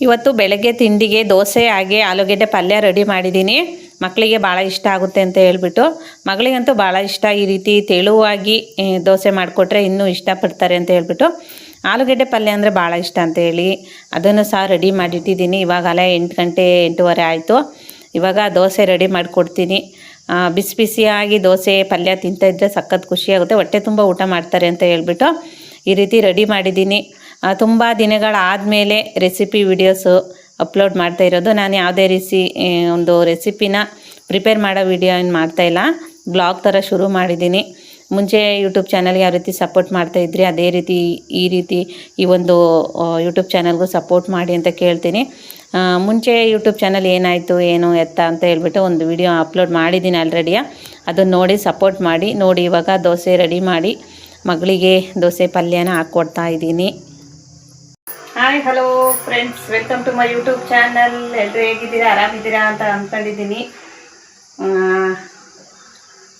ಇವತ್ತು ಬೆಳಗ್ಗೆ ತಿಂಡಿಗೆ ದೋಸೆ ಹಾಗೆ ಆಲೂಗೆಡ್ಡೆ ಪಲ್ಯ ರೆಡಿ ಮಾಡಿದ್ದೀನಿ. ಮಕ್ಕಳಿಗೆ ಭಾಳ ಇಷ್ಟ ಆಗುತ್ತೆ ಅಂತ ಹೇಳ್ಬಿಟ್ಟು, ಮಗಳಿಗಂತೂ ಭಾಳ ಇಷ್ಟ. ಈ ರೀತಿ ತೆಳುವಾಗಿ ದೋಸೆ ಮಾಡಿಕೊಟ್ರೆ ಇನ್ನೂ ಇಷ್ಟಪಡ್ತಾರೆ ಅಂತ ಹೇಳ್ಬಿಟ್ಟು ಆಲೂಗೆಡ್ಡೆ ಪಲ್ಯ ಅಂದರೆ ಭಾಳ ಇಷ್ಟ ಅಂತ ಹೇಳಿ ಅದನ್ನು ಸಹ ರೆಡಿ ಮಾಡಿಟ್ಟಿದ್ದೀನಿ. ಇವಾಗಲೇ 8 ಗಂಟೆ 8:15 ಆಯಿತು. ಇವಾಗ ದೋಸೆ ರೆಡಿ ಮಾಡಿಕೊಡ್ತೀನಿ. ಬಿಸಿ ಬಿಸಿಯಾಗಿ ದೋಸೆ ಪಲ್ಯ ತಿಂತಾಯಿದ್ರೆ ಸಖತ್ ಖುಷಿಯಾಗುತ್ತೆ, ಹೊಟ್ಟೆ ತುಂಬ ಊಟ ಮಾಡ್ತಾರೆ ಅಂತ ಹೇಳ್ಬಿಟ್ಟು ಈ ರೀತಿ ರೆಡಿ ಮಾಡಿದ್ದೀನಿ. ತುಂಬ ದಿನಗಳಾದಮೇಲೆ ರೆಸಿಪಿ ವಿಡಿಯೋಸು ಅಪ್ಲೋಡ್ ಮಾಡ್ತಾ ಇರೋದು. ನಾನು ಯಾವುದೇ ಒಂದು ರೆಸಿಪಿನ ಪ್ರಿಪೇರ್ ಮಾಡೋ ವಿಡಿಯೋ ಏನು ಮಾಡ್ತಾಯಿಲ್ಲ, ಬ್ಲಾಗ್ ಥರ ಶುರು ಮಾಡಿದ್ದೀನಿ. ಮುಂಚೆ ಯೂಟ್ಯೂಬ್ ಚಾನಲ್ಗೆ ಯಾವ ರೀತಿ ಸಪೋರ್ಟ್ ಮಾಡ್ತಾಯಿದ್ರಿ ಅದೇ ರೀತಿ ಈ ಒಂದು ಯೂಟ್ಯೂಬ್ ಚಾನಲ್ಗೂ ಸಪೋರ್ಟ್ ಮಾಡಿ ಅಂತ ಕೇಳ್ತೀನಿ. ಮುಂಚೆ ಯೂಟ್ಯೂಬ್ ಚಾನಲ್ ಏನಾಯಿತು ಏನು ಎತ್ತ ಅಂತ ಹೇಳ್ಬಿಟ್ಟು ಒಂದು ವಿಡಿಯೋ ಅಪ್ಲೋಡ್ ಮಾಡಿದ್ದೀನಿ ಆಲ್ರೆಡಿ. ಅದನ್ನು ನೋಡಿ ಸಪೋರ್ಟ್ ಮಾಡಿ. ನೋಡಿ ಇವಾಗ ದೋಸೆ ರೆಡಿ ಮಾಡಿ ಮಗಳಿಗೆ ದೋಸೆ ಪಲ್ಯನ ಹಾಕ್ಕೊಡ್ತಾ ಇದ್ದೀನಿ. Hi hello friends, welcome to my YouTube channel. ಎಲ್ಲರೂ ಹೇಗಿದ್ದೀರಾ, ಆರಾಮಿದ್ದೀರಾ ಅಂತ ಅಂದ್ಕೊಂಡಿದ್ದೀನಿ.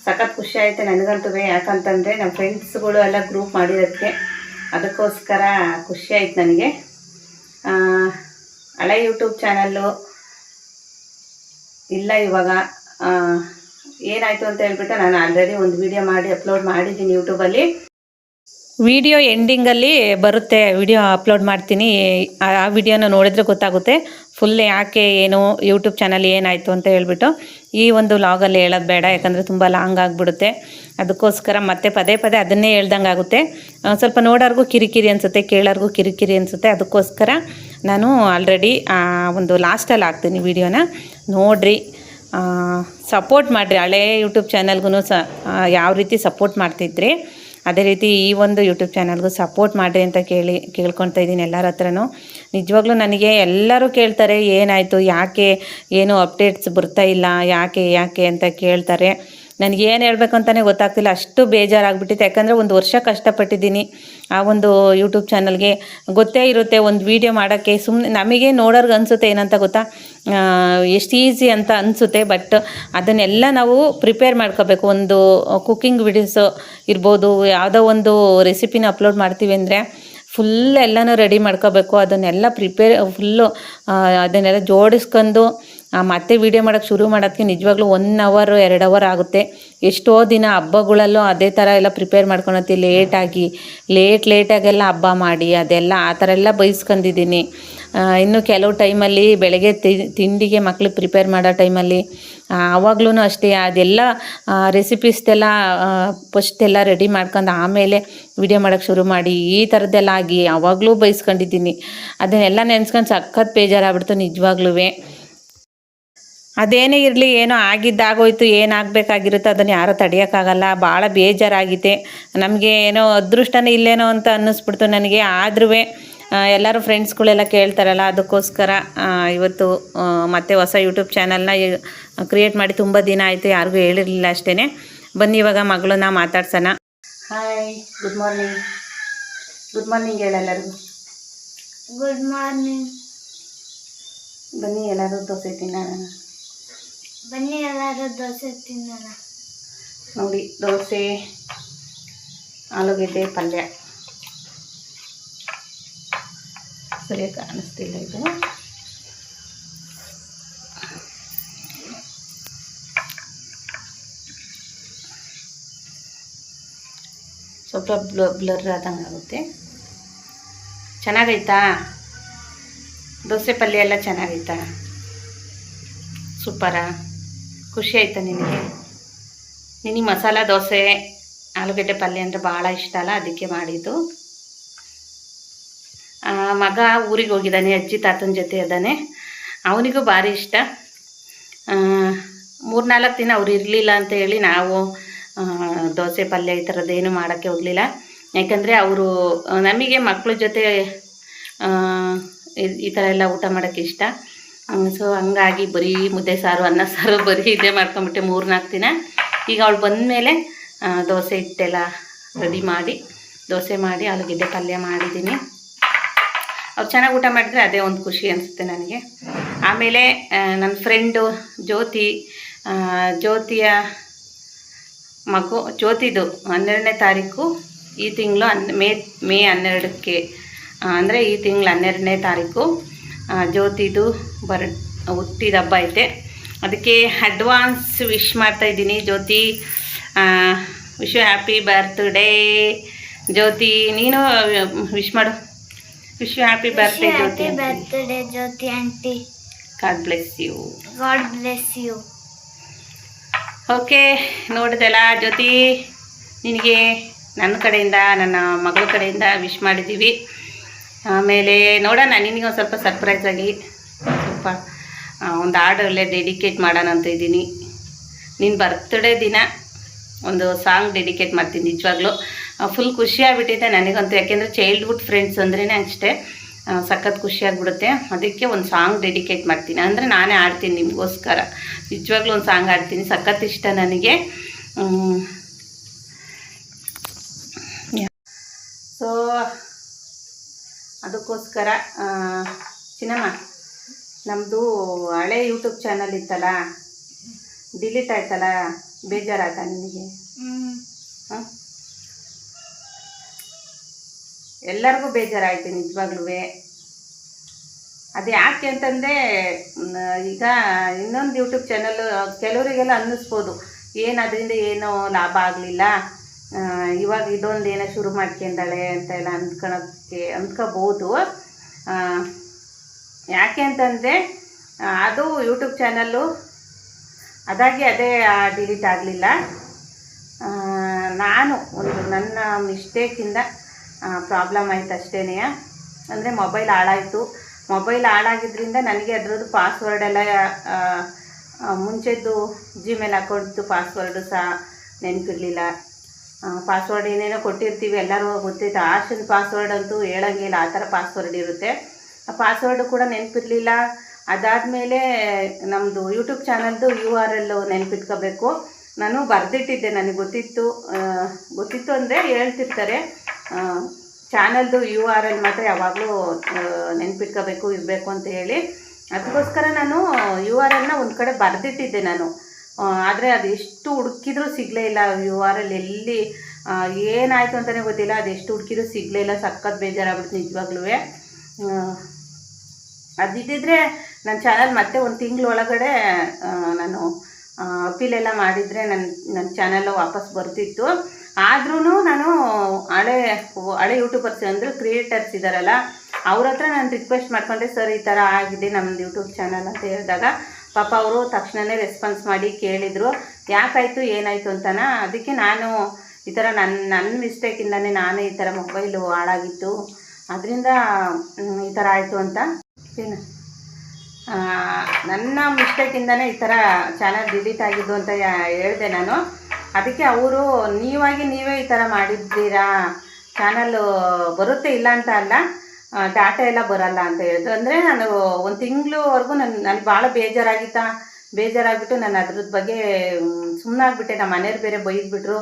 ಸಖತ್ ಖುಷಿ ಆಯಿತು ನನಗಂತೂ. ಯಾಕಂತಂದರೆ ನಮ್ಮ ಫ್ರೆಂಡ್ಸ್ಗಳು ಎಲ್ಲ ಗ್ರೂಪ್ ಮಾಡಿರೋದಕ್ಕೆ, ಅದಕ್ಕೋಸ್ಕರ ಖುಷಿ ಆಯ್ತು ನನಗೆ. ಹಳೆ ಯೂಟ್ಯೂಬ್ ಚಾನಲ್ಲು ಇಲ್ಲ, ಇವಾಗ ಏನಾಯಿತು ಅಂತ ಹೇಳ್ಬಿಟ್ಟು ನಾನು ಆಲ್ರೆಡಿ ಒಂದು ವಿಡಿಯೋ ಮಾಡಿ ಅಪ್ಲೋಡ್ ಮಾಡಿದ್ದೀನಿ ಯೂಟ್ಯೂಬಲ್ಲಿ. ವಿಡಿಯೋ ಎಂಡಿಂಗಲ್ಲಿ ಬರುತ್ತೆ, ವಿಡಿಯೋ ಅಪ್ಲೋಡ್ ಮಾಡ್ತೀನಿ. ಆ ವಿಡಿಯೋನ ನೋಡಿದ್ರೆ ಗೊತ್ತಾಗುತ್ತೆ ಫುಲ್ ಯಾಕೆ ಏನು ಯೂಟ್ಯೂಬ್ ಚಾನಲ್ ಏನಾಯಿತು ಅಂತ ಹೇಳ್ಬಿಟ್ಟು. ಈ ಒಂದು ವ್ಲಾಗಲ್ಲಿ ಹೇಳೋದು ಬೇಡ, ಯಾಕಂದರೆ ತುಂಬ ಲಾಂಗ್ ಆಗಿಬಿಡುತ್ತೆ. ಅದಕ್ಕೋಸ್ಕರ ಮತ್ತೆ ಪದೇ ಪದೇ ಅದನ್ನೇ ಹೇಳ್ದಂಗೆ ಆಗುತ್ತೆ. ಸ್ವಲ್ಪ ನೋಡೋರ್ಗೂ ಕಿರಿಕಿರಿ ಅನಿಸುತ್ತೆ, ಕೇಳೋರ್ಗೂ ಕಿರಿಕಿರಿ ಅನಿಸುತ್ತೆ. ಅದಕ್ಕೋಸ್ಕರ ನಾನು ಆಲ್ರೆಡಿ ಒಂದು ಲಾಸ್ಟಲ್ಲಿ ಹಾಕ್ತೀನಿ ವಿಡಿಯೋನ, ನೋಡಿರಿ, ಸಪೋರ್ಟ್ ಮಾಡಿರಿ. ಹಳೇ ಯೂಟ್ಯೂಬ್ ಚಾನಲ್ಗೂ ಯಾವ ರೀತಿ ಸಪೋರ್ಟ್ ಮಾಡ್ತಿದ್ರಿ ಅದೇ ರೀತಿ ಈ ಒಂದು ಯೂಟ್ಯೂಬ್ ಚಾನಲ್ಗೂ ಸಪೋರ್ಟ್ ಮಾಡಿರಿ ಅಂತ ಕೇಳ್ಕೊಳ್ತಾ ಇದ್ದೀನಿ ಎಲ್ಲರ ಹತ್ರನೂ. ನಿಜವಾಗ್ಲೂ ನನಗೆ ಎಲ್ಲರೂ ಕೇಳ್ತಾರೆ ಏನಾಯಿತು, ಯಾಕೆ ಏನು ಅಪ್ಡೇಟ್ಸ್ ಬರ್ತಾ ಇಲ್ಲ, ಯಾಕೆ ಅಂತ ಕೇಳ್ತಾರೆ. ನನಗೇನು ಹೇಳಬೇಕು ಅಂತಲೇ ಗೊತ್ತಾಗ್ತಿಲ್ಲ, ಅಷ್ಟು ಬೇಜಾರಾಗ್ಬಿಟ್ಟಿತ್ತು. ಯಾಕಂದರೆ ಒಂದು ವರ್ಷ ಕಷ್ಟಪಟ್ಟಿದ್ದೀನಿ ಆ ಒಂದು ಯೂಟ್ಯೂಬ್ ಚಾನಲ್ಗೆ. ಗೊತ್ತೇ ಇರುತ್ತೆ ಒಂದು ವೀಡಿಯೋ ಮಾಡೋಕ್ಕೆ. ಸುಮ್ಮನೆ ನಮಗೆ ನೋಡೋರ್ಗೆ ಅನಿಸುತ್ತೆ ಏನಂತ ಗೊತ್ತಾ, ಎಷ್ಟು ಈಸಿ ಅಂತ ಅನಿಸುತ್ತೆ. ಬಟ್ ಅದನ್ನೆಲ್ಲ ನಾವು ಪ್ರಿಪೇರ್ ಮಾಡ್ಕೋಬೇಕು. ಒಂದು ಕುಕ್ಕಿಂಗ್ ವಿಡಿಯೋಸು ಇರ್ಬೋದು, ಯಾವುದೋ ಒಂದು ರೆಸಿಪಿನ ಅಪ್ಲೋಡ್ ಮಾಡ್ತೀವಿ ಅಂದರೆ ಫುಲ್ ಎಲ್ಲನೂ ರೆಡಿ ಮಾಡ್ಕೋಬೇಕು. ಅದನ್ನೆಲ್ಲ ಫುಲ್ಲು ಅದನ್ನೆಲ್ಲ ಜೋಡಿಸ್ಕೊಂಡು ಮತ್ತೆ ವೀಡಿಯೋ ಮಾಡೋಕ್ಕೆ ಶುರು ಮಾಡೋಕ್ಕೆ ನಿಜವಾಗ್ಲೂ 1 ಅವರ್ 2 ಅವರ್ ಆಗುತ್ತೆ. ಎಷ್ಟೋ ದಿನ ಹಬ್ಬಗಳಲ್ಲೂ ಅದೇ ಥರ ಎಲ್ಲ ಪ್ರಿಪೇರ್ ಮಾಡ್ಕೊಳತ್ತಿ ಲೇಟಾಗೆಲ್ಲ ಹಬ್ಬ ಮಾಡಿ ಅದೆಲ್ಲ ಆ ಥರ ಎಲ್ಲ ಬಯಸ್ಕೊಂಡಿದ್ದೀನಿ. ಇನ್ನು ಕೆಲವು ಟೈಮಲ್ಲಿ ಬೆಳಗ್ಗೆ ತಿಂಡಿಗೆ ಮಕ್ಳಿಗೆ ಪ್ರಿಪೇರ್ ಮಾಡೋ ಟೈಮಲ್ಲಿ ಆವಾಗ್ಲೂ ಅಷ್ಟೇ ಅದೆಲ್ಲ ರೆಸಿಪೀಸ್ದೆಲ್ಲ ಫಸ್ಟೆಲ್ಲ ರೆಡಿ ಮಾಡ್ಕೊಂಡು ಆಮೇಲೆ ವಿಡಿಯೋ ಮಾಡೋಕ್ಕೆ ಶುರು ಮಾಡಿ ಈ ಥರದ್ದೆಲ್ಲ ಆಗಿ ಆವಾಗಲೂ ಬಯಸ್ಕೊಂಡಿದ್ದೀನಿ. ಅದನ್ನೆಲ್ಲ ನೆನೆಸ್ಕೊಂಡು ಸಖತ್ ಬೇಜಾರಾಗ್ಬಿಡ್ತು ನಿಜವಾಗ್ಲೂ. ಅದೇನೇ ಇರಲಿ, ಏನೋ ಆಗಿದ್ದಾಗೋಯ್ತು, ಏನಾಗಬೇಕಾಗಿರುತ್ತೋ ಅದನ್ನು ಯಾರೂ ತಡೆಯೋಕ್ಕಾಗಲ್ಲ. ಭಾಳ ಬೇಜಾರಾಗಿದೆ ನಮಗೆ. ಏನೋ ಅದೃಷ್ಟನೇ ಇಲ್ಲೇನೋ ಅಂತ ಅನ್ನಿಸ್ಬಿಡ್ತು ನನಗೆ. ಆದ್ರೂ ಎಲ್ಲರೂ ಫ್ರೆಂಡ್ಸ್ಗಳೆಲ್ಲ ಕೇಳ್ತಾರಲ್ಲ, ಅದಕ್ಕೋಸ್ಕರ ಇವತ್ತು ಮತ್ತೆ ಹೊಸ ಯೂಟ್ಯೂಬ್ ಚಾನಲ್ನ ಕ್ರಿಯೇಟ್ ಮಾಡಿ ತುಂಬ ದಿನ ಆಯಿತು, ಯಾರಿಗೂ ಹೇಳಿರಲಿಲ್ಲ ಅಷ್ಟೇ. ಬನ್ನಿ ಇವಾಗ ಮಗಳನ್ನ ಮಾತಾಡ್ಸೋಣ. Hi, good morning. Good morning ಹೇಳೆಲ್ಲರಿಗೂ. Good morning. ಬನ್ನಿ ಎಲ್ಲರೂ ದೋಸೆ ತಿನ್ನೋಣ. ಬನ್ನಿ ಎಲ್ಲರೂ ದೋಸೆ ತಿನ್ನೋಣ. ನೋಡಿ, ದೋಸೆ ಆಲೂಗೆಡ್ಡೆ ಪಲ್ಯ. ಸರಿಯಾಗಿ ಕಾಣಿಸ್ತಿಲ್ಲ ಇದು. ಸ್ವಲ್ಪ ಬ್ಲರ್ ಆದಂಗೆ ಆಗುತ್ತೆ. ಚೆನ್ನಾಗೈತಾ ದೋಸೆ ಪಲ್ಯ ಎಲ್ಲ? ಚೆನ್ನಾಗೈತಾ? ಸೂಪರಾ? ಖುಷಿ ಆಯ್ತಾ ನಿನಗೆ ಮಸಾಲ ದೋಸೆ ಆಲೂಗೆಡ್ಡೆ ಪಲ್ಯ ಅಂದರೆ ಭಾಳ ಇಷ್ಟ ಅಲ್ಲ, ಅದಕ್ಕೆ ಮಾಡಿದ್ದು. ಮಗ ಊರಿಗೆ ಹೋಗಿದ್ದಾನೆ, ಅಜ್ಜಿ ತಾತನ ಜೊತೆ ಇದ್ದಾನೆ. ಅವನಿಗೂ ಭಾರಿ ಇಷ್ಟ. 3-4 ದಿನ ಅವ್ರು ಇರಲಿಲ್ಲ ಅಂತ ಹೇಳಿ ನಾವು ದೋಸೆ ಪಲ್ಯ ಈ ಥರದ್ದೇನು ಮಾಡೋಕ್ಕೆ ಹೋಗಲಿಲ್ಲ. ಯಾಕಂದರೆ ಅವರು ನಮಗೆ ಮಕ್ಕಳ ಜೊತೆ ಈ ಥರ ಎಲ್ಲ ಊಟ ಮಾಡೋಕ್ಕೆ ಇಷ್ಟ. ಸೊ ಹಂಗಾಗಿ ಬರೀ ಮುದ್ದೆ ಸಾರು, ಅನ್ನ ಸಾರು ಬರೀ ಇದೇ ಮಾಡ್ಕೊಂಬಿಟ್ಟೆ 3-4 ದಿನ. ಈಗ ಅವಳು ಬಂದಮೇಲೆ ದೋಸೆ ಹಿಟ್ಟೆಲ್ಲ ರೆಡಿ ಮಾಡಿ ದೋಸೆ ಮಾಡಿ ಆಲೂಗೆಡ್ಡೆ ಪಲ್ಯ ಮಾಡಿದ್ದೀನಿ. ಅವ್ರು ಚೆನ್ನಾಗಿ ಊಟ ಮಾಡಿದ್ರೆ ಅದೇ ಒಂದು ಖುಷಿ ಅನಿಸುತ್ತೆ ನನಗೆ. ಆಮೇಲೆ ನನ್ನ ಫ್ರೆಂಡು ಜ್ಯೋತಿಯ ಮಗು ಜ್ಯೋತಿದು 12ನೇ ತಾರೀಕು ಈ ತಿಂಗಳು ಮೇ 12ಕ್ಕೆ, ಅಂದರೆ ಈ ತಿಂಗಳು 12ನೇ ತಾರೀಕು ಜ್ಯೋತಿದು ಹುಟ್ಟಿದ ಹಬ್ಬ ಐತೆ, ಅದಕ್ಕೆ ಅಡ್ವಾನ್ಸ್ ವಿಶ್ ಮಾಡ್ತಾಯಿದ್ದೀನಿ. Jyoti, wish you happy birthday. Jyoti ನೀನು ವಿಶ್ ಮಾಡು. Wish you happy birthday Jyoti. Birthday Jyoti aunty. God bless you. God bless you. Okay, ನೋಡಿದೆಲ್ಲ ಜ್ಯೋತಿ, ನಿನಗೆ ನನ್ನ ಕಡೆಯಿಂದ, ನನ್ನ ಮಗಳ ಕಡೆಯಿಂದ ವಿಶ್ ಮಾಡಿದ್ದೀವಿ. ಆಮೇಲೆ ನೋಡೋಣ, ನಿನಗೆ ಒಂದು ಸ್ವಲ್ಪ ಸರ್ಪ್ರೈಸ್ ಆಗಿ ಸ್ವಲ್ಪ ಒಂದು ಹಾಡಲ್ಲೇ ಡೆಡಿಕೇಟ್ ಮಾಡೋಣ ಅಂತ ಇದ್ದೀನಿ. ನಿನ್ನ ಬರ್ತ್ಡೇ ದಿನ ಒಂದು ಸಾಂಗ್ ಡೆಡಿಕೇಟ್ ಮಾಡ್ತೀನಿ. ನಿಜವಾಗ್ಲೂ ಫುಲ್ ಖುಷಿಯಾಗ್ಬಿಟ್ಟಿದೆ ನನಗಂತೂ, ಯಾಕೆಂದರೆ ಚೈಲ್ಡ್ಹುಡ್ ಫ್ರೆಂಡ್ಸ್ ಅಂದ್ರೇ ಅಷ್ಟೇ ಸಖತ್ ಖುಷಿಯಾಗಿಬಿಡುತ್ತೆ. ಅದಕ್ಕೆ ಒಂದು ಸಾಂಗ್ ಡೆಡಿಕೇಟ್ ಮಾಡ್ತೀನಿ, ಅಂದರೆ ನಾನೇ ಆಡ್ತೀನಿ ನಿಮಗೋಸ್ಕರ. ನಿಜವಾಗ್ಲೂ ಒಂದು ಸಾಂಗ್ ಆಡ್ತೀನಿ, ಸಖತ್ ಇಷ್ಟ ನನಗೆ. ಸೊ ಅದಕ್ಕೋಸ್ಕರ ಚಿನ್ನಮ್ಮ, ನಮ್ಮದು ಹಳೆ ಯೂಟ್ಯೂಬ್ ಚಾನಲ್ ಇತ್ತಲ್ಲ, ಡಿಲೀಟ್ ಆಯ್ತಲ್ಲ, ಬೇಜಾರಾಯ್ತಾ ನಿನಗೆ? ಹಾಂ, ಎಲ್ಲರಿಗೂ ಬೇಜಾರಾಯ್ತು ನಿಜವಾಗ್ಲೂ. ಅದು ಯಾಕೆ ಅಂತಂದರೆ, ಈಗ ಇನ್ನೊಂದು ಯೂಟ್ಯೂಬ್ ಚಾನಲ್ಲು ಕೆಲವರಿಗೆಲ್ಲ ಅನ್ನಿಸ್ಬೋದು ಏನು ಅದರಿಂದ ಏನೋ ಲಾಭ ಆಗಲಿಲ್ಲ, ಇವಾಗ ಇದೊಂದು ಏನೋ ಶುರು ಮಾಡ್ಕೊಂಡಾಳೆ ಅಂತ ಎಲ್ಲ ಅಂದ್ಕೋಬೋದು. ಯಾಕೆ ಅಂತಂದರೆ ಅದು ಯೂಟ್ಯೂಬ್ ಚಾನಲ್ಲು ಅದಾಗಿ ಅದೇ ಡಿಲೀಟ್ ಆಗಲಿಲ್ಲ. ನಾನು ಒಂದು ನನ್ನ ಮಿಸ್ಟೇಕಿಂದ ಪ್ರಾಬ್ಲಮ್ ಆಯ್ತು ಅಷ್ಟೇ. ಅಂದರೆ ಮೊಬೈಲ್ ಹಾಳಾಯಿತು. ಮೊಬೈಲ್ ಹಾಳಾಗಿದ್ದರಿಂದ ನನಗೆ ಅದರದ್ದು ಪಾಸ್ವರ್ಡೆಲ್ಲ, ಮುಂಚೆದ್ದು ಜಿಮೇಲ್ ಅಕೌಂಟ್ದು ಪಾಸ್ವರ್ಡು ಸಹ ನೆನಪಿರಲಿಲ್ಲ. ಪಾಸ್ವರ್ಡ್ ಏನೇನೋ ಕೊಟ್ಟಿರ್ತೀವಿ, ಎಲ್ಲರೂ ಗೊತ್ತೈತೆ. ಆಶನ್ ಪಾಸ್ವರ್ಡ್ ಅಂತೂ ಹೇಳಂಗಿಲ್ಲ, ಆ ಥರ ಪಾಸ್ವರ್ಡ್ ಇರುತ್ತೆ. ಆ ಪಾಸ್ವರ್ಡು ಕೂಡ ನೆನಪಿರಲಿಲ್ಲ. ಅದಾದಮೇಲೆ ನಮ್ಮದು ಯೂಟ್ಯೂಬ್ ಚಾನಲ್ದು URL ನೆನಪಿಟ್ಕೋಬೇಕು. ನಾನು ಬರೆದಿಟ್ಟಿದ್ದೆ, ನನಗೆ ಗೊತ್ತಿತ್ತು ಅಂದರೆ ಹೇಳ್ತಿರ್ತಾರೆ, ಚಾನಲ್ದು URL ಮಾತ್ರ ಯಾವಾಗಲೂ ನೆನಪಿಟ್ಕೋಬೇಕು ಇರಬೇಕು ಅಂತ ಹೇಳಿ. ಅದಕ್ಕೋಸ್ಕರ ನಾನು URLನ ಒಂದು ಕಡೆ ಬರೆದಿಟ್ಟಿದ್ದೆ ನಾನು. ಆದರೆ ಅದು ಎಷ್ಟು ಹುಡುಕಿದ್ರೂ ಸಿಗಲೇ ಇಲ್ಲ. URL ಎಲ್ಲಿ ಏನಾಯಿತು ಅಂತಲೇ ಗೊತ್ತಿಲ್ಲ, ಅದೆಷ್ಟು ಹುಡುಕಿದ್ರೂ ಸಿಗಲೇ ಇಲ್ಲ. ಸಖತ್ ಬೇಜಾರಾಗ್ಬಿಡ್ತು ನಿಜವಾಗ್ಲೂ. ಅದಿದ್ದಿದ್ರೆ ನನ್ನ ಚಾನಲ್ ಮತ್ತೆ ಒಂದು ತಿಂಗಳ ಒಳಗಡೆ ನಾನು ಅಪೀಲೆಲ್ಲ ಮಾಡಿದರೆ ನನ್ನ ಚಾನಲ್ ವಾಪಸ್ ಬರ್ತಿತ್ತು. ಆದ್ರೂ ನಾನು ಹಳೆ ಯೂಟ್ಯೂಬರ್ಸ್ ಅಂದರೆ ಕ್ರಿಯೇಟರ್ಸ್ ಇದ್ದಾರಲ್ಲ, ಅವ್ರ ಹತ್ರ ನಾನು ರಿಕ್ವೆಸ್ಟ್ ಮಾಡ್ಕೊಂಡೆ, ಸರ್ ಈ ಥರ ಆಗಿದೆ ನಮ್ಮದು ಯೂಟ್ಯೂಬ್ ಚಾನಲ್ ಅಂತ ಹೇಳಿದಾಗ ಪಾಪ ಅವರು ತಕ್ಷಣವೇ ರೆಸ್ಪಾನ್ಸ್ ಮಾಡಿ ಕೇಳಿದರು, ಯಾಕಾಯಿತು ಏನಾಯಿತು ಅಂತನ. ಅದಕ್ಕೆ ನಾನು ಈ ಥರ ನನ್ನ ಮಿಸ್ಟೇಕಿಂದನೇ ನಾನೇ ಈ ಥರ ಮೊಬೈಲು ಹಾಳಾಗಿತ್ತು, ಅದರಿಂದ ಈ ಥರ ಆಯಿತು ಅಂತ. ಏನು ನನ್ನ ಮಿಸ್ಟೇಕಿಂದನೇ ಈ ಥರ ಚಾನಲ್ ಡಿಲೀಟ್ ಆಗಿದ್ದು ಅಂತ ಹೇಳಿದೆ ನಾನು. ಅದಕ್ಕೆ ಅವರು ನೀವೇ ಈ ಥರ ಮಾಡಿದ್ದೀರಾ, ಚಾನಲ್ಲು ಬರುತ್ತೆ ಇಲ್ಲ ಅಂತ ಅಲ್ಲ, ಡಾಟಾ ಎಲ್ಲ ಬರಲ್ಲ ಅಂತ ಹೇಳಿದ್ರು. ಅಂದರೆ ನಾನು ಒಂದು ತಿಂಗಳವರೆಗೂ ನನಗೆ ಭಾಳ ಬೇಜಾರಾಗಿಬಿಟ್ಟು ನಾನು ಅದ್ರದ್ದು ಬಗ್ಗೆ ಸುಮ್ಮನಾಗ್ಬಿಟ್ಟೆ. ನಮ್ಮ ಮನೆಯವ್ರು ಬೇರೆ ಬೈದ್ಬಿಟ್ರು,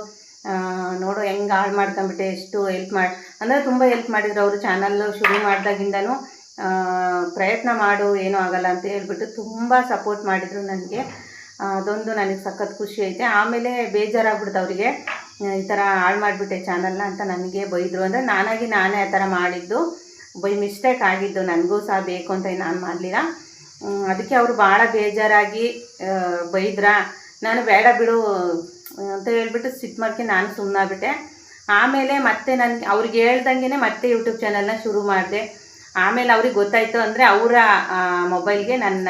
ನೋಡು ಹೆಂಗೆ ಹಾಳು ಮಾಡ್ಕೊಂಬಿಟ್ಟೆ, ಎಷ್ಟು ಹೆಲ್ಪ್ ಅಂದರೆ ತುಂಬ ಹೆಲ್ಪ್ ಮಾಡಿದ್ರು ಅವರು. ಚಾನಲ್ಲು ಶುರು ಮಾಡಿದಾಗಿಂದನೂ ಪ್ರಯತ್ನ ಮಾಡು, ಏನೂ ಆಗಲ್ಲ ಅಂತ ಹೇಳ್ಬಿಟ್ಟು ತುಂಬ ಸಪೋರ್ಟ್ ಮಾಡಿದರು ನನಗೆ. ಅದೊಂದು ನನಗೆ ಸಖತ್ ಖುಷಿ ಐತೆ. ಆಮೇಲೆ ಬೇಜಾರಾಗ್ಬಿಡ್ತು ಅವರಿಗೆ, ಈ ಥರ ಹಾಳು ಮಾಡಿಬಿಟ್ಟೆ ಚಾನಲ್ನ ಅಂತ ನನಗೆ ಬೈದರು. ಅಂದರೆ ನಾನೇ ಆ ಥರ ಮಾಡಿದ್ದು, ಬೈ ಮಿಸ್ಟೇಕ್ ಆಗಿದ್ದು, ನನಗೂ ಸಹ ಬೇಕು ಅಂತ ನಾನು ಮಾಡಲಿಲ್ಲ. ಅದಕ್ಕೆ ಅವರು ಭಾಳ ಬೇಜಾರಾಗಿ ಬೈದ್ರ. ನಾನು ಬೇಡ ಬಿಡು ಅಂತ ಹೇಳ್ಬಿಟ್ಟು ಸಿಟ್ಟು ಮಾಡ್ಕೊಂಡು ನಾನು ಸುಮ್ಮನಾಗ್ಬಿಟ್ಟೆ. ಆಮೇಲೆ ಮತ್ತೆ ನನಗೆ ಅವ್ರಿಗೆ ಹೇಳ್ದಂಗೆ ಮತ್ತೆ ಯೂಟ್ಯೂಬ್ ಚಾನಲ್ನ ಶುರು ಮಾಡಿದೆ. ಆಮೇಲೆ ಅವ್ರಿಗೆ ಗೊತ್ತಾಯಿತು, ಅಂದರೆ ಅವರ ಮೊಬೈಲ್ಗೆ ನನ್ನ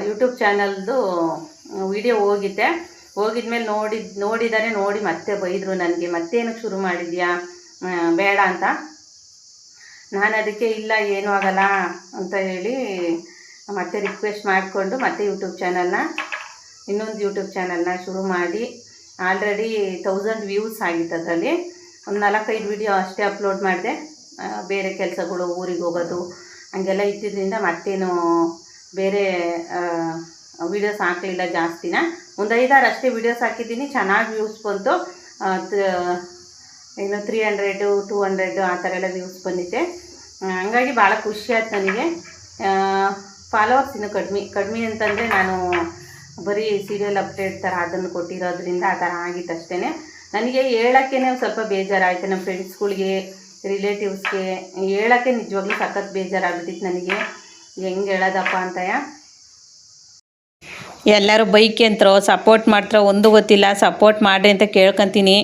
ಯೂಟ್ಯೂಬ್ ಚಾನಲ್ದು ವಿಡಿಯೋ ಹೋಗಿದ್ಮೇಲೆ ನೋಡಿ ಮತ್ತೆ ಬೈದರು ನನಗೆ, ಮತ್ತೇನಕ್ಕೆ ಶುರು ಮಾಡಿದ್ಯಾ, ಬೇಡ ಅಂತ. ನಾನು ಅದಕ್ಕೆ ಇಲ್ಲ ಏನೂ ಆಗಲ್ಲ ಅಂತ ಹೇಳಿ ಮತ್ತೆ ರಿಕ್ವೆಸ್ಟ್ ಮಾಡಿಕೊಂಡು ಮತ್ತೆ ಇನ್ನೊಂದು ಯೂಟ್ಯೂಬ್ ಚಾನಲ್ನ ಶುರು ಮಾಡಿ, ಆಲ್ರೆಡಿ 1000 ವ್ಯೂಸ್ ಆಗಿತ್ತು. ಅದರಲ್ಲಿ ಒಂದು 4-5 ವಿಡಿಯೋ ಅಷ್ಟೇ ಅಪ್ಲೋಡ್ ಮಾಡಿದೆ. ಬೇರೆ ಕೆಲಸಗಳು, ಊರಿಗೆ ಹೋಗೋದು ಹಂಗೆಲ್ಲ ಇದ್ದಿದ್ದರಿಂದ ಮತ್ತೇನು ಬೇರೆ ವೀಡಿಯೋಸ್ ಹಾಕಲಿಲ್ಲ ಜಾಸ್ತಿನ. ಒಂದು 5-6 ಅಷ್ಟೇ ವೀಡಿಯೋಸ್ ಹಾಕಿದ್ದೀನಿ, ಚೆನ್ನಾಗಿ ವ್ಯೂಸ್ ಬಂತು. ಏನು 300 200 ಆ ಥರ ಎಲ್ಲ ವ್ಯೂಸ್ ಬಂದಿದೆ. ಹಂಗಾಗಿ ಭಾಳ ಖುಷಿ ಆಯ್ತು ನನಗೆ. ಫಾಲೋವರ್ಸ್ ಇನ್ನೂ ಕಡಿಮೆ ಅಂತಂದರೆ ನಾನು ಬರೀ ಸೀರಿಯಲ್ ಅಪ್ಡೇಟ್ ಥರ ಅದನ್ನು ಕೊಟ್ಟಿರೋದ್ರಿಂದ ಆ ಥರ ಆಗಿತ್ತು ಅಷ್ಟೇ. ನನಗೆ ಹೇಳೋಕ್ಕೇ ಸ್ವಲ್ಪ ಬೇಜಾರಾಯಿತು. ನಮ್ಮ ಫ್ರೆಂಡ್ಸ್ಗಳಿಗೆ, ರಿಲೇಟಿವ್ಸ್ಗೆ ಹೇಳೋಕ್ಕೆ ನಿಜವಾಗ್ಲೂ ಸಖತ್ ಬೇಜಾರಾಗ್ಬಿಟ್ಟಿತ್ತು ನನಗೆ. ಹೆಂಗೆ ಹೇಳೋದಪ್ಪ ಅಂತಯ್ಯ. ಎಲ್ಲರೂ ಬೈಕ್ ಅಂತರೋ ಸಪೋರ್ಟ್ ಮಾಡ್ತಾರೋ ಒಂದು ಗೊತ್ತಿಲ್ಲ. ಸಪೋರ್ಟ್ ಮಾಡಿರಿ ಅಂತ ಕೇಳ್ಕೊತೀನಿ.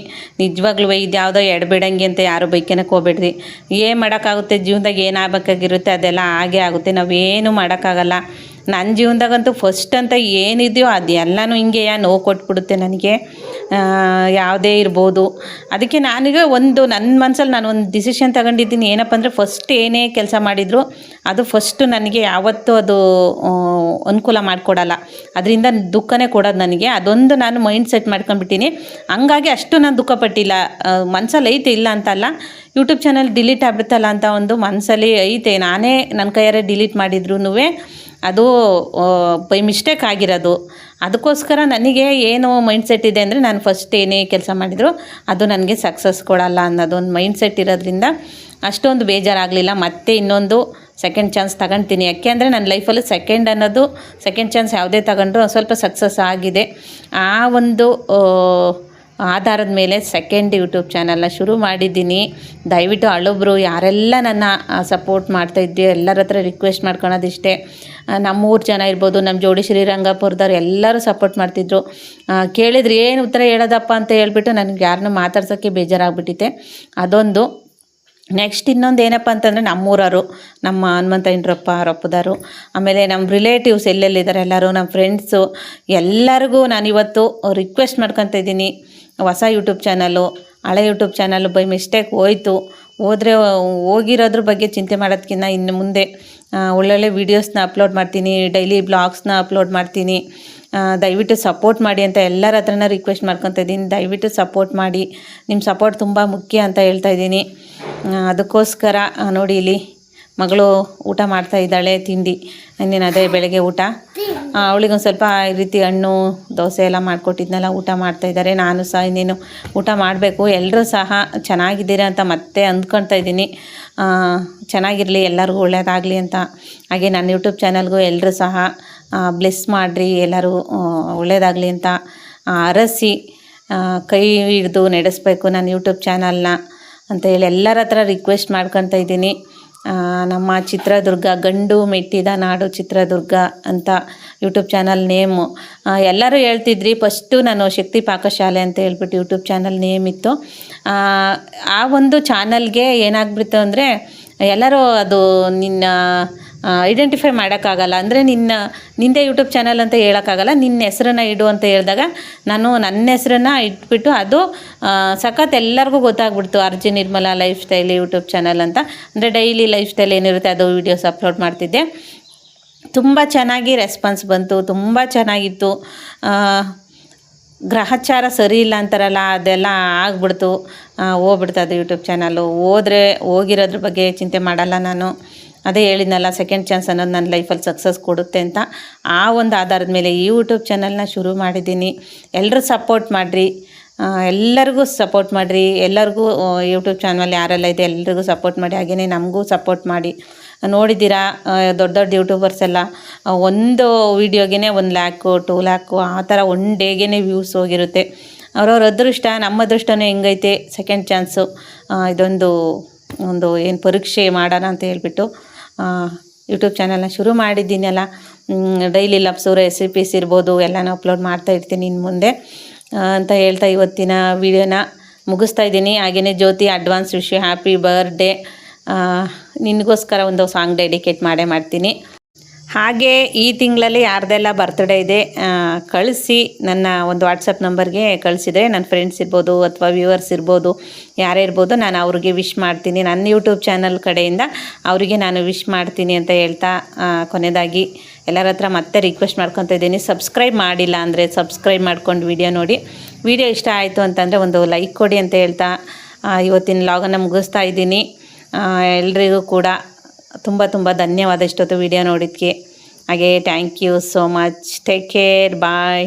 ನಿಜವಾಗ್ಲೂ ಇದು ಯಾವುದೋ ಎಡಬಿಡಂಗೆ ಅಂತ ಯಾರು ಬೈಕೇನಕ್ಕೆ ಹೋಗ್ಬೇಡ್ರಿ. ಏನು ಮಾಡೋಕ್ಕಾಗುತ್ತೆ, ಜೀವನದಾಗ ಏನು ಆಗಬೇಕಾಗಿರುತ್ತೆ ಅದೆಲ್ಲ ಹಾಗೇ ಆಗುತ್ತೆ. ನಾವೇನು ಮಾಡೋಕ್ಕಾಗಲ್ಲ. ನನ್ನ ಜೀವನದಾಗಂತೂ ಫಸ್ಟ್ ಅಂತ ಏನಿದೆಯೋ ಅದು ಎಲ್ಲನೂ ಹಿಂಗೆ ನೋವು ಕೊಟ್ಬಿಡುತ್ತೆ ನನಗೆ. ಯಾವುದೇ ಇರ್ಬೋದು. ಅದಕ್ಕೆ ನನಗೆ ನನ್ನ ಮನಸ್ಸಲ್ಲಿ ನಾನು ಒಂದು ಡಿಸಿಷನ್ ತಗೊಂಡಿದ್ದೀನಿ. ಏನಪ್ಪ ಅಂದರೆ ಫಸ್ಟ್ ಏನೇ ಕೆಲಸ ಮಾಡಿದ್ರು ಅದು ಫಸ್ಟು ನನಗೆ ಯಾವತ್ತೂ ಅದು ಅನುಕೂಲ ಮಾಡಿಕೊಡಲ್ಲ. ಅದರಿಂದ ದುಃಖನೇ ಕೊಡೋದು ನನಗೆ. ಅದೊಂದು ನಾನು ಮೈಂಡ್ ಸೆಟ್ ಮಾಡ್ಕೊಂಡ್ಬಿಟ್ಟಿನಿ. ಹಂಗಾಗಿ ಅಷ್ಟು ನಾನು ದುಃಖ ಪಟ್ಟಿಲ್ಲ. ಮನಸ್ಸಲ್ಲಿ ಐತೆ, ಇಲ್ಲ ಅಂತಲ್ಲ. ಯೂಟ್ಯೂಬ್ ಚಾನಲ್ ಡಿಲೀಟ್ ಆಗ್ಬಿಡ್ತಲ್ಲ ಅಂತ ಒಂದು ಮನಸ್ಸಲ್ಲಿ ಐತೆ. ನಾನೇ ನನ್ನ ಕೈಯಾರೆ ಡಿಲೀಟ್ ಮಾಡಿದ್ರು ಅದು ಬೈ ಮಿಸ್ಟೇಕ್ ಆಗಿರೋದು. ಅದಕ್ಕೋಸ್ಕರ ನನಗೆ ಏನು ಮೈಂಡ್ಸೆಟ್ ಇದೆ ಅಂದರೆ ನಾನು ಫಸ್ಟ್ ಏನೇ ಕೆಲಸ ಮಾಡಿದ್ರು ಅದು ನನಗೆ ಸಕ್ಸಸ್ ಕೊಡಲ್ಲ ಅನ್ನೋದೊಂದು ಮೈಂಡ್ಸೆಟ್ ಇರೋದ್ರಿಂದ ಅಷ್ಟೊಂದು ಬೇಜಾರಾಗಲಿಲ್ಲ. ಮತ್ತೆ ಇನ್ನೊಂದು ಸೆಕೆಂಡ್ ಚಾನ್ಸ್ ತಗೊಳ್ತೀನಿ. ಯಾಕೆ ಅಂದರೆ ನನ್ನ ಲೈಫಲ್ಲಿ ಸೆಕೆಂಡ್ ಚಾನ್ಸ್ ಯಾವುದೇ ತಗೊಂಡ್ರು ಸ್ವಲ್ಪ ಸಕ್ಸಸ್ ಆಗಿದೆ. ಆ ಒಂದು ಆಧಾರದ ಮೇಲೆ ಸೆಕೆಂಡ್ ಯೂಟ್ಯೂಬ್ ಚಾನಲ್ನ ಶುರು ಮಾಡಿದ್ದೀನಿ. ದಯವಿಟ್ಟು ಹಳಬ್ರು ಯಾರೆಲ್ಲ ನನ್ನ ಸಪೋರ್ಟ್ ಮಾಡ್ತಾಯಿದ್ದೀವಿ ಎಲ್ಲರ ಹತ್ರ ರಿಕ್ವೆಸ್ಟ್ ಮಾಡ್ಕೊಳೋದಿಷ್ಟೇ. ನಮ್ಮೂರು ಜನ ಇರ್ಬೋದು, ನಮ್ಮ ಜೋಡಿ ಶ್ರೀರಂಗಪುರದವ್ರು ಎಲ್ಲರೂ ಸಪೋರ್ಟ್ ಮಾಡ್ತಿದ್ರು. ಕೇಳಿದ್ರೆ ಏನು ಉತ್ತರ ಹೇಳೋದಪ್ಪ ಅಂತ ಹೇಳ್ಬಿಟ್ಟು ನನಗೆ ಯಾರನ್ನೂ ಮಾತಾಡ್ಸೋಕ್ಕೆ ಬೇಜಾರಾಗ್ಬಿಟ್ಟಿದೆ. ಅದೊಂದು. ನೆಕ್ಸ್ಟ್ ಇನ್ನೊಂದು ಏನಪ್ಪ ಅಂತಂದರೆ ನಮ್ಮೂರವರು, ನಮ್ಮ ಹನುಮಂತ ಇಂಡ್ರಪ್ಪ ರೊಪ್ಪದಾರು, ಆಮೇಲೆ ನಮ್ಮ ರಿಲೇಟಿವ್ಸ್ ಎಲ್ಲೆಲ್ಲಿದ್ದಾರೆ ಎಲ್ಲರೂ, ನಮ್ಮ ಫ್ರೆಂಡ್ಸು ಎಲ್ಲರಿಗೂ ನಾನಿವತ್ತು ರಿಕ್ವೆಸ್ಟ್ ಮಾಡ್ಕೊತ ಇದ್ದೀನಿ. ಹೊಸ ಯೂಟ್ಯೂಬ್ ಚಾನಲು, ಹಳೆ ಯೂಟ್ಯೂಬ್ ಚಾನಲು ಬೈ ಮಿಸ್ಟೇಕ್ ಹೋಗಿರೋದ್ರ ಬಗ್ಗೆ ಚಿಂತೆ ಮಾಡೋದಕ್ಕಿಂತ ಇನ್ನು ಮುಂದೆ ಒಳ್ಳೊಳ್ಳೆ ವೀಡಿಯೋಸ್ನ ಅಪ್ಲೋಡ್ ಮಾಡ್ತೀನಿ, ಡೈಲಿ ಬ್ಲಾಗ್ಸ್ನ ಅಪ್ಲೋಡ್ ಮಾಡ್ತೀನಿ. ದಯವಿಟ್ಟು ಸಪೋರ್ಟ್ ಮಾಡಿ ಅಂತ ಎಲ್ಲರ ಹತ್ರನ ರಿಕ್ವೆಸ್ಟ್ ಮಾಡ್ಕೊತ ಇದ್ದೀನಿ. ದಯವಿಟ್ಟು ಸಪೋರ್ಟ್ ಮಾಡಿ. ನಿಮ್ಮ ಸಪೋರ್ಟ್ ತುಂಬ ಮುಖ್ಯ ಅಂತ ಹೇಳ್ತಾ ಇದ್ದೀನಿ. ಅದಕ್ಕೋಸ್ಕರ ನೋಡಿ ಇಲ್ಲಿ ಮಗಳು ಊಟ ಮಾಡ್ತಾ ಇದ್ದಾಳೆ, ತಿಂಡಿ. ಇನ್ನೇನು ಅದೇ ಬೆಳಗ್ಗೆ ಊಟ. ಅವಳಿಗೊಂದು ಸ್ವಲ್ಪ ಈ ರೀತಿ ಹಣ್ಣು ದೋಸೆ ಎಲ್ಲ ಮಾಡಿಕೊಟ್ಟಿದ್ನೆಲ್ಲ ಊಟ ಮಾಡ್ತಾಯಿದ್ದಾರೆ. ನಾನು ಸಹ ಇನ್ನೇನು ಊಟ ಮಾಡಬೇಕು. ಎಲ್ಲರೂ ಸಹ ಚೆನ್ನಾಗಿದ್ದೀರಾ ಅಂತ ಮತ್ತೆ ಅಂದ್ಕೊಳ್ತಾ ಇದ್ದೀನಿ. ಚೆನ್ನಾಗಿರಲಿ, ಎಲ್ಲರಿಗೂ ಒಳ್ಳೆಯದಾಗಲಿ ಅಂತ. ಹಾಗೆ ನನ್ನ ಯೂಟ್ಯೂಬ್ ಚಾನಲ್ಗೂ ಎಲ್ಲರೂ ಸಹ ಬ್ಲೆಸ್ ಮಾಡಿರಿ, ಎಲ್ಲರೂ ಒಳ್ಳೆಯದಾಗಲಿ ಅಂತ ಅರಸಿ ಕೈ ಹಿಡಿದು ನಡೆಸಬೇಕು ನನ್ನ ಯೂಟ್ಯೂಬ್ ಚಾನಲ್ನ ಅಂತ ಹೇಳಿ ಎಲ್ಲರ ಹತ್ರ ರಿಕ್ವೆಸ್ಟ್ ಮಾಡ್ಕೊತಾ ಇದ್ದೀನಿ. ನಮ್ಮ ಚಿತ್ರದುರ್ಗ, ಗಂಡು ಮೆಟ್ಟಿದ ನಾಡು ಚಿತ್ರದುರ್ಗ ಅಂತ ಯೂಟ್ಯೂಬ್ ಚಾನಲ್ ನೇಮು. ಎಲ್ಲರೂ ಹೇಳ್ತಿದ್ರಿ ಫಸ್ಟು ನಾನು ಶಕ್ತಿ ಪಾಕಶಾಲೆ ಅಂತ ಹೇಳ್ಬಿಟ್ಟು ಯೂಟ್ಯೂಬ್ ಚಾನಲ್ ನೇಮ್ ಇತ್ತು. ಆ ಒಂದು ಚಾನಲ್ಗೆ ಏನಾಗ್ಬಿಡ್ತು ಅಂದರೆ ಎಲ್ಲರೂ ಅದು ನಿನ್ನ ಐಡೆಂಟಿಫೈ ಮಾಡೋಕ್ಕಾಗಲ್ಲ. ಅಂದರೆ ನಿಂದೇ ಯೂಟ್ಯೂಬ್ ಚಾನಲ್ ಅಂತ ಹೇಳೋಕ್ಕಾಗಲ್ಲ, ನಿನ್ನ ಹೆಸ್ರನ್ನ ಇಡು ಅಂತ ಹೇಳಿದಾಗ ನಾನು ನನ್ನ ಹೆಸ್ರನ್ನ ಇಟ್ಬಿಟ್ಟು ಅದು ಸಖತ್ ಎಲ್ಲರಿಗೂ ಗೊತ್ತಾಗ್ಬಿಡ್ತು. ಅರ್ಜಿ Nirmala life style YouTube channel ಅಂತ. ಅಂದರೆ ಡೈಲಿ ಲೈಫ್ ಸ್ಟೈಲ್ ಏನಿರುತ್ತೆ ಅದು ವೀಡಿಯೋಸ್ ಅಪ್ಲೋಡ್ ಮಾಡ್ತಿದ್ದೆ. ತುಂಬ ಚೆನ್ನಾಗಿ ರೆಸ್ಪಾನ್ಸ್ ಬಂತು, ತುಂಬ ಚೆನ್ನಾಗಿತ್ತು. ಗ್ರಹಚಾರ ಸರಿ ಇಲ್ಲ ಅಂತಾರಲ್ಲ, ಅದೆಲ್ಲ ಆಗ್ಬಿಡ್ತು, ಹೋಗ್ಬಿಡ್ತು ಅದು ಯೂಟ್ಯೂಬ್ ಚಾನಲ್ಲು. ಹೋಗಿರೋದ್ರ ಬಗ್ಗೆ ಚಿಂತೆ ಮಾಡಲ್ಲ ನಾನು. ಅದೇ ಹೇಳಿದ್ನಲ್ಲ, ಸೆಕೆಂಡ್ ಚಾನ್ಸ್ ಅನ್ನೋದು ನನ್ನ ಲೈಫಲ್ಲಿ ಸಕ್ಸಸ್ ಕೊಡುತ್ತೆ ಅಂತ. ಆ ಒಂದು ಆಧಾರದ ಮೇಲೆ ಈ ಯೂಟ್ಯೂಬ್ ಚಾನಲ್ನ ಶುರು ಮಾಡಿದ್ದೀನಿ. ಎಲ್ಲರೂ ಸಪೋರ್ಟ್ ಮಾಡಿರಿ, ಎಲ್ಲರಿಗೂ ಸಪೋರ್ಟ್ ಮಾಡಿರಿ. ಎಲ್ಲರಿಗೂ ಯೂಟ್ಯೂಬ್ ಚಾನಲ್ ಯಾರೆಲ್ಲ ಇದೆ ಎಲ್ರಿಗೂ ಸಪೋರ್ಟ್ ಮಾಡಿ. ಹಾಗೆಯೇ ನಮಗೂ ಸಪೋರ್ಟ್ ಮಾಡಿ. ನೋಡಿದ್ದೀರಾ ದೊಡ್ಡ ದೊಡ್ಡ ಯೂಟ್ಯೂಬರ್ಸ್ ಎಲ್ಲ ಒಂದು ವೀಡಿಯೋಗೆ 1 ಲ್ಯಾಕು 2 ಲ್ಯಾಕು ಆ ಥರ ಒನ್ ಡೇಗೇ ವ್ಯೂಸ್ ಹೋಗಿರುತ್ತೆ. ಅವ್ರವ್ರ ಅದೃಷ್ಟ. ನಮ್ಮ ಅದೃಷ್ಟನೂ ಹೆಂಗೈತೆ, ಸೆಕೆಂಡ್ ಚಾನ್ಸು ಒಂದು ಏನು ಪರೀಕ್ಷೆ ಮಾಡೋಣ ಅಂತ ಹೇಳ್ಬಿಟ್ಟು ಯೂಟ್ಯೂಬ್ ಚಾನಲ್ನ ಶುರು ಮಾಡಿದ್ದೀನಲ್ಲ. ಡೈಲಿ ಲಬ್ಸು ರೆಸಿಪೀಸ್ ಇರ್ಬೋದು ಎಲ್ಲನೂ ಅಪ್ಲೋಡ್ ಮಾಡ್ತಾ ಇರ್ತೀನಿ ಇನ್ನು ಮುಂದೆ ಅಂತ ಹೇಳ್ತಾ ಇವತ್ತಿನ ವೀಡಿಯೋನ ಮುಗಿಸ್ತಾ ಇದ್ದೀನಿ. ಹಾಗೆಯೇ Jyoti, advance wish you happy birthday. ನಿನಗೋಸ್ಕರ ಒಂದು ಸಾಂಗ್ ಡೆಡಿಕೇಟ್ ಮಾಡ್ತೀನಿ. ಹಾಗೆ ಈ ತಿಂಗಳಲ್ಲಿ ಯಾರ್ದೆಲ್ಲ ಬರ್ತ್ಡೇ ಇದೆ ಕಳಿಸಿ ನನ್ನ ಒಂದು ವಾಟ್ಸಪ್ ನಂಬರ್ಗೆ ಕಳಿಸಿದರೆ ನನ್ನ ಫ್ರೆಂಡ್ಸ್ ಇರ್ಬೋದು ಅಥವಾ ವ್ಯೂವರ್ಸ್ ಇರ್ಬೋದು, ಯಾರೇ ಇರ್ಬೋದು, ನಾನು ಅವ್ರಿಗೆ ವಿಶ್ ಮಾಡ್ತೀನಿ. ನನ್ನ ಯೂಟ್ಯೂಬ್ ಚಾನಲ್ ಕಡೆಯಿಂದ ಅವರಿಗೆ ನಾನು ವಿಶ್ ಮಾಡ್ತೀನಿ ಅಂತ ಹೇಳ್ತಾ ಕೊನೆಯದಾಗಿ ಎಲ್ಲರ ಹತ್ರ ಮತ್ತೆ ರಿಕ್ವೆಸ್ಟ್ ಮಾಡ್ಕೊತಾ ಇದ್ದೀನಿ. ಸಬ್ಸ್ಕ್ರೈಬ್ ಮಾಡಿಲ್ಲ ಅಂದರೆ ಸಬ್ಸ್ಕ್ರೈಬ್ ಮಾಡ್ಕೊಂಡು ವಿಡಿಯೋ ನೋಡಿ. ವಿಡಿಯೋ ಇಷ್ಟ ಆಯಿತು ಅಂತಂದರೆ ಒಂದು ಲೈಕ್ ಕೊಡಿ ಅಂತ ಹೇಳ್ತಾ ಇವತ್ತಿನ ಲಾಗನ್ನು ಮುಗಿಸ್ತಾ ಇದ್ದೀನಿ. ಎಲ್ರಿಗೂ ಕೂಡ ತುಂಬ ಧನ್ಯವಾದ ಇಷ್ಟೊತ್ತು ವಿಡಿಯೋ ನೋಡಿದ್ದಕ್ಕೆ. ಹಾಗೆ thank you so much. Take care. Bye.